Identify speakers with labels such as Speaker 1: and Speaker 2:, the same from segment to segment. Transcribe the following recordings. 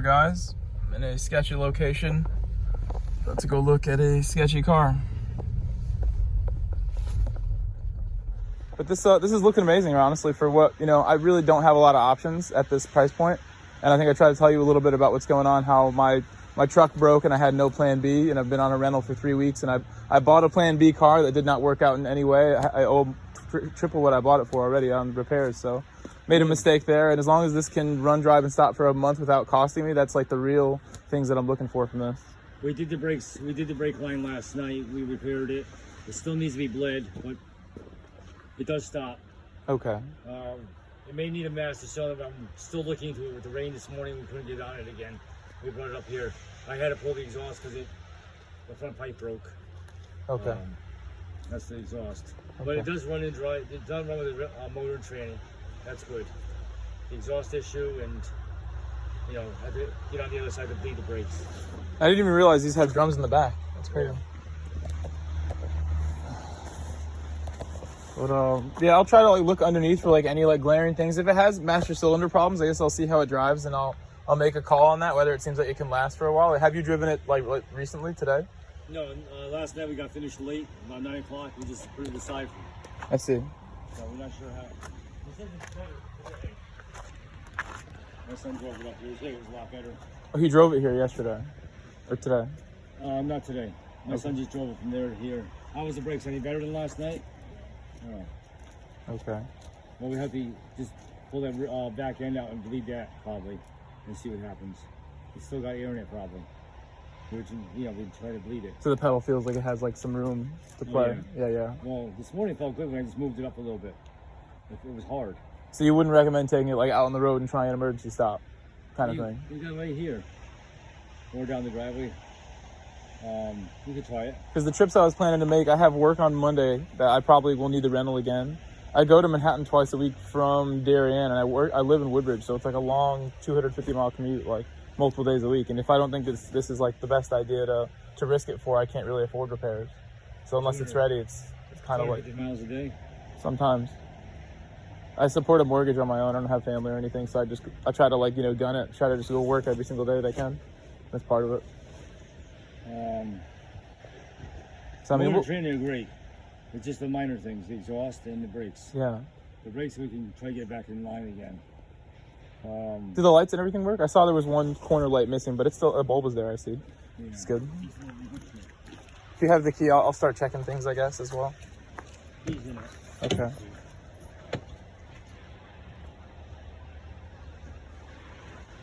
Speaker 1: car, guys. I'm in a sketchy location. About to go look at a sketchy car. But this is looking amazing, honestly, for what, I really don't have a lot of options at this price point. And I think I tried to tell you a little bit about what's going on, how my truck broke and I had no plan B, and I've been on a rental for 3 weeks, and I bought a plan B car that did not work out in any way. I owe triple what I bought it for already on repairs, so made a mistake there. And as long as this can run, drive, and stop for a month without costing me, that's like the real things that I'm looking for from this.
Speaker 2: We did the brakes. We did the brake line last night. We repaired it. It still needs to be bled, but it does stop.
Speaker 1: Okay.
Speaker 2: It may need a master cylinder. I'm still looking into it. With the rain this morning, we couldn't get on it again. We brought it up here. I had to pull the exhaust because the front pipe broke.
Speaker 1: Okay.
Speaker 2: That's the exhaust.
Speaker 1: Okay.
Speaker 2: But it does run and dry. It does run with the motor and tranny. That's good. The exhaust issue, and I had to get on the other side to bleed the brakes.
Speaker 1: I didn't even realize these had drums in the back. That's crazy. But yeah, I'll try to look underneath for any glaring things. If it has master cylinder problems, I guess I'll see how it drives, and I'll make a call on that, whether it seems like it can last for a while. Have you driven it recently, today?
Speaker 2: No, last night we got finished late, about 9 o'clock. We just put it aside.
Speaker 1: I see.
Speaker 2: So we're not sure how. He said it's better today. My son drove it up here. He said it was a lot better.
Speaker 1: Oh, he drove it here yesterday, or today?
Speaker 2: Not today. My son just drove it from there to here. How was the brakes? Any better than last night? Oh.
Speaker 1: Okay.
Speaker 2: Well, we have to just pull that back end out and bleed that probably, and see what happens. It's still got air in it probably. We try to bleed it.
Speaker 1: So the pedal feels like it has some room to play. Yeah.
Speaker 2: Well, this morning it felt good when I just moved it up a little bit. It was hard.
Speaker 1: So you wouldn't recommend taking it out on the road and trying an emergency stop kind of thing?
Speaker 2: You got it right here. Or down the driveway. You could try it. Because
Speaker 1: the trips I was planning to make, I have work on Monday that I probably will need the rental again. I go to Manhattan twice a week from Darien, and I live in Woodbridge, so it's a long 250-mile commute, multiple days a week. And if I don't think this is the best idea to risk it for, I can't really afford repairs. So unless it's ready, it's kind of
Speaker 2: 50 miles a day.
Speaker 1: Sometimes. I support a mortgage on my own. I don't have family or anything, so I try to gun it. Try to just go work every single day that I can. That's part of it.
Speaker 2: So motor training are great. It's just the minor things, the exhaust and the brakes.
Speaker 1: Yeah.
Speaker 2: The brakes, we can try to get back in line again.
Speaker 1: Do the lights and everything work? I saw there was one corner light missing, but it's still, a bulb is there, I see. Yeah. It's good. If you have the key, I'll start checking things, I guess, as well.
Speaker 2: Keys in it.
Speaker 1: Okay.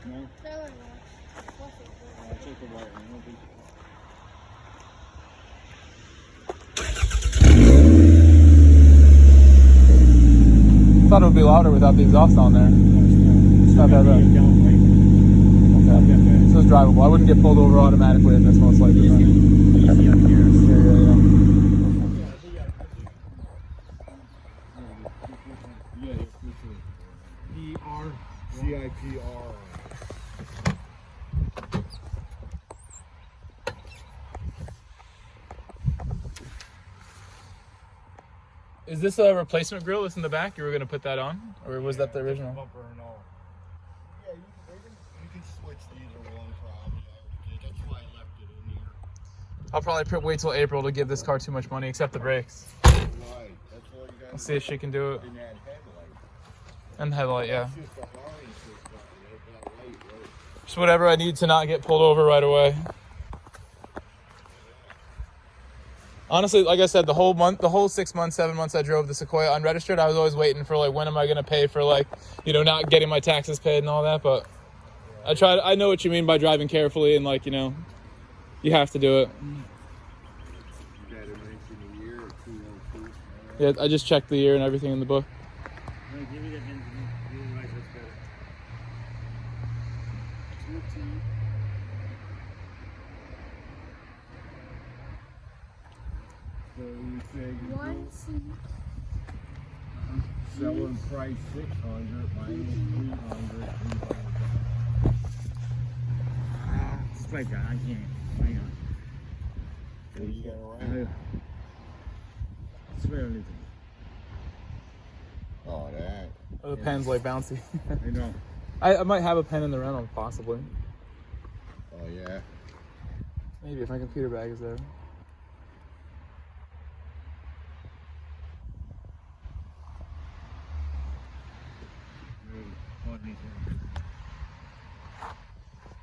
Speaker 2: No? I'll check the wire.
Speaker 1: I thought it would be louder without the exhaust on there. It's not that bad. Okay. So it's drivable. I wouldn't get pulled over automatically in this, most likely.
Speaker 2: Easy up here.
Speaker 1: Yeah.
Speaker 3: E-R-C-I-P-R.
Speaker 1: Is this a replacement grill that's in the back? You were going to put that on? Or was that the original?
Speaker 3: Bumper and all. Yeah, you can switch these or one problem. That's why I left it in here.
Speaker 1: I'll probably wait till April to give this car too much money, except the brakes.
Speaker 3: Right. That's all you got.
Speaker 1: Let's see if she can do it.
Speaker 3: And that headlight.
Speaker 1: And the headlight, yeah.
Speaker 3: That's just the harness that light, right?
Speaker 1: Just whatever I need to not get pulled over right away. Honestly, like I said, the whole 6 months, 7 months I drove the Sequoia unregistered, I was always waiting for when am I going to pay for not getting my taxes paid and all that. But I know what you mean by driving carefully and you have to do it.
Speaker 3: You got to mention a year or 202.
Speaker 1: Yeah, I just checked the year and everything in the book.
Speaker 2: Give me that Benjamin. Give me the right, that's better.
Speaker 3: So you say
Speaker 4: One seat.
Speaker 3: selling price 600 minus 300.
Speaker 2: Just like that, I can't. Hang on.
Speaker 3: You got around?
Speaker 2: Swear anything.
Speaker 3: Oh, that.
Speaker 1: Oh, the pen's bouncy.
Speaker 2: I know.
Speaker 1: I might have a pen in the rental, possibly.
Speaker 3: Oh, yeah.
Speaker 1: Maybe if my computer bag is there.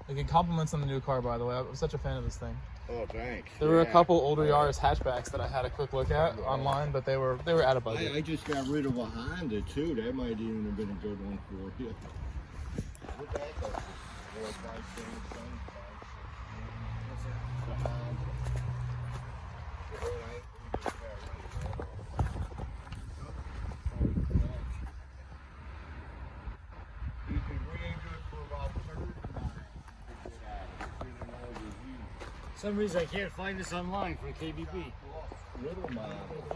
Speaker 1: Like, compliments on the new car, by the way. I'm such a fan of this thing.
Speaker 3: Oh, thanks.
Speaker 1: There were a couple older Yaris hatchbacks that I had a quick look at online, but they were out of budget.
Speaker 3: I just got rid of a Honda too. That might even have been a good one for you. What that goes
Speaker 2: For some reason I can't find this online for KBB.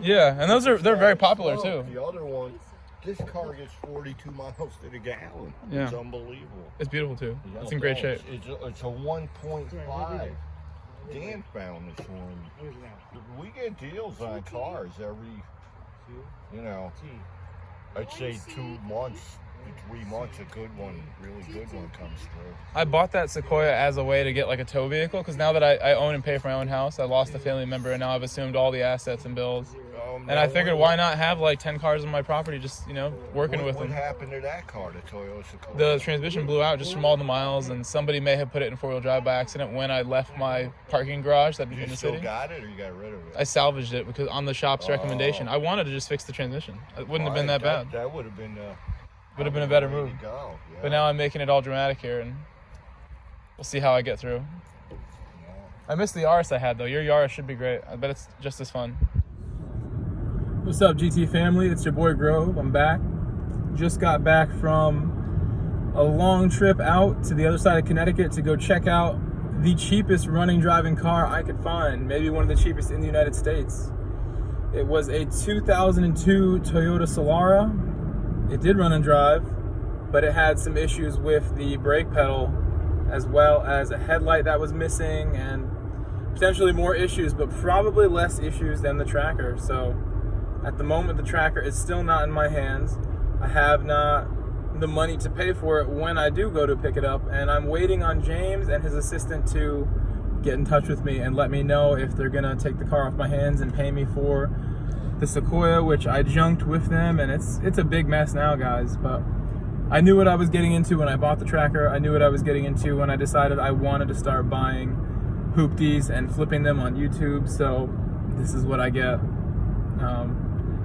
Speaker 1: Yeah, and they're very popular too.
Speaker 3: The other one, this car gets 42 miles to the gallon.
Speaker 1: Yeah.
Speaker 3: It's unbelievable.
Speaker 1: It's beautiful too. It's in great shape.
Speaker 3: It's a 1.5. Dan found this one. We get deals on cars every, I'd say 2 months. 3 months, a good one, really good one comes through.
Speaker 1: I bought that Sequoia as a way to get like a tow vehicle because now that I own and pay for my own house, I lost a family member and now I've assumed all the assets and bills. And I figured why not have like 10 cars on my property just, working with them.
Speaker 3: What happened to that car, the Toyota Sequoia?
Speaker 1: The transmission blew out just from all the miles and somebody may have put it in 4-wheel drive by accident when I left my parking garage in the city.
Speaker 3: You still got it or you got rid of it?
Speaker 1: I salvaged it because on the shop's recommendation. I wanted to just fix the transmission. It wouldn't have been that bad.
Speaker 3: That would have been
Speaker 1: a better move.
Speaker 3: Yeah.
Speaker 1: But now I'm making it all dramatic here, and we'll see how I get through. I miss the Yaris I had, though. Your Yaris should be great. I bet it's just as fun. What's up, GT family? It's your boy Grove. I'm back. Just got back from a long trip out to the other side of Connecticut to go check out the cheapest running driving car I could find. Maybe one of the cheapest in the United States. It was a 2002 Toyota Solara. It did run and drive, but it had some issues with the brake pedal, as well as a headlight that was missing, and potentially more issues, but probably less issues than the tracker. So at the moment, the tracker is still not in my hands. I have not the money to pay for it when I do go to pick it up, and I'm waiting on James and his assistant to get in touch with me and let me know if they're gonna take the car off my hands and pay me for the Sequoia, which I junked with them, and it's a big mess now, guys. But I knew what I was getting into when I bought the tracker. I knew what I was getting into when I decided I wanted to start buying hoopties and flipping them on YouTube. So this is what I get.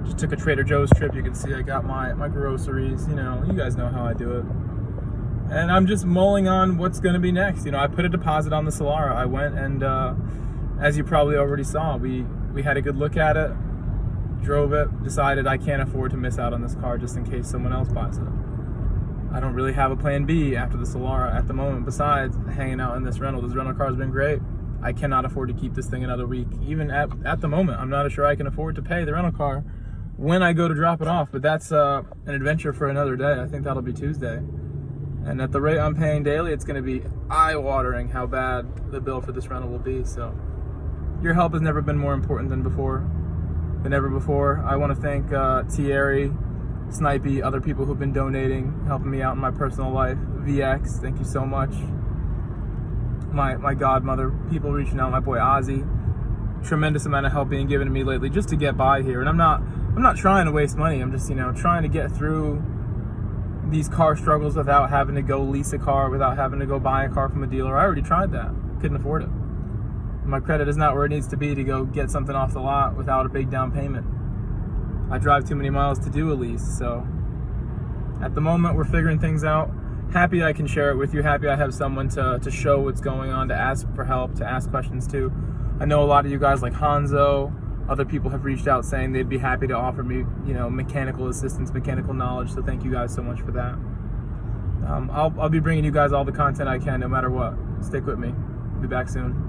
Speaker 1: Just took a Trader Joe's trip. You can see I got my groceries. You guys know how I do it. And I'm just mulling on what's going to be next. I put a deposit on the Solara. I went and, as you probably already saw, we had a good look at it. Drove it, decided I can't afford to miss out on this car just in case someone else buys it. I don't really have a plan B after the Solara at the moment besides hanging out in this rental. This rental car has been great. I cannot afford to keep this thing another week. Even at the moment, I'm not sure I can afford to pay the rental car when I go to drop it off, but that's an adventure for another day. I think that'll be Tuesday. And at the rate I'm paying daily, it's gonna be eye-watering how bad the bill for this rental will be. So your help has never been more important than ever before. I want to thank Thierry, Snipey, other people who've been donating, helping me out in my personal life. VX, thank you so much. My godmother, people reaching out, my boy Ozzy. Tremendous amount of help being given to me lately just to get by here. And I'm not trying to waste money. I'm just, trying to get through these car struggles without having to go lease a car, without having to go buy a car from a dealer. I already tried that. Couldn't afford it. My credit is not where it needs to be to go get something off the lot without a big down payment. I drive too many miles to do a lease, so at the moment we're figuring things out. Happy I can share it with you. Happy I have someone to show what's going on, to ask for help, to ask questions to. I know a lot of you guys like Hanzo, other people have reached out saying they'd be happy to offer me, mechanical assistance, mechanical knowledge, so thank you guys so much for that. I'll be bringing you guys all the content I can no matter what. Stick with me. Be back soon.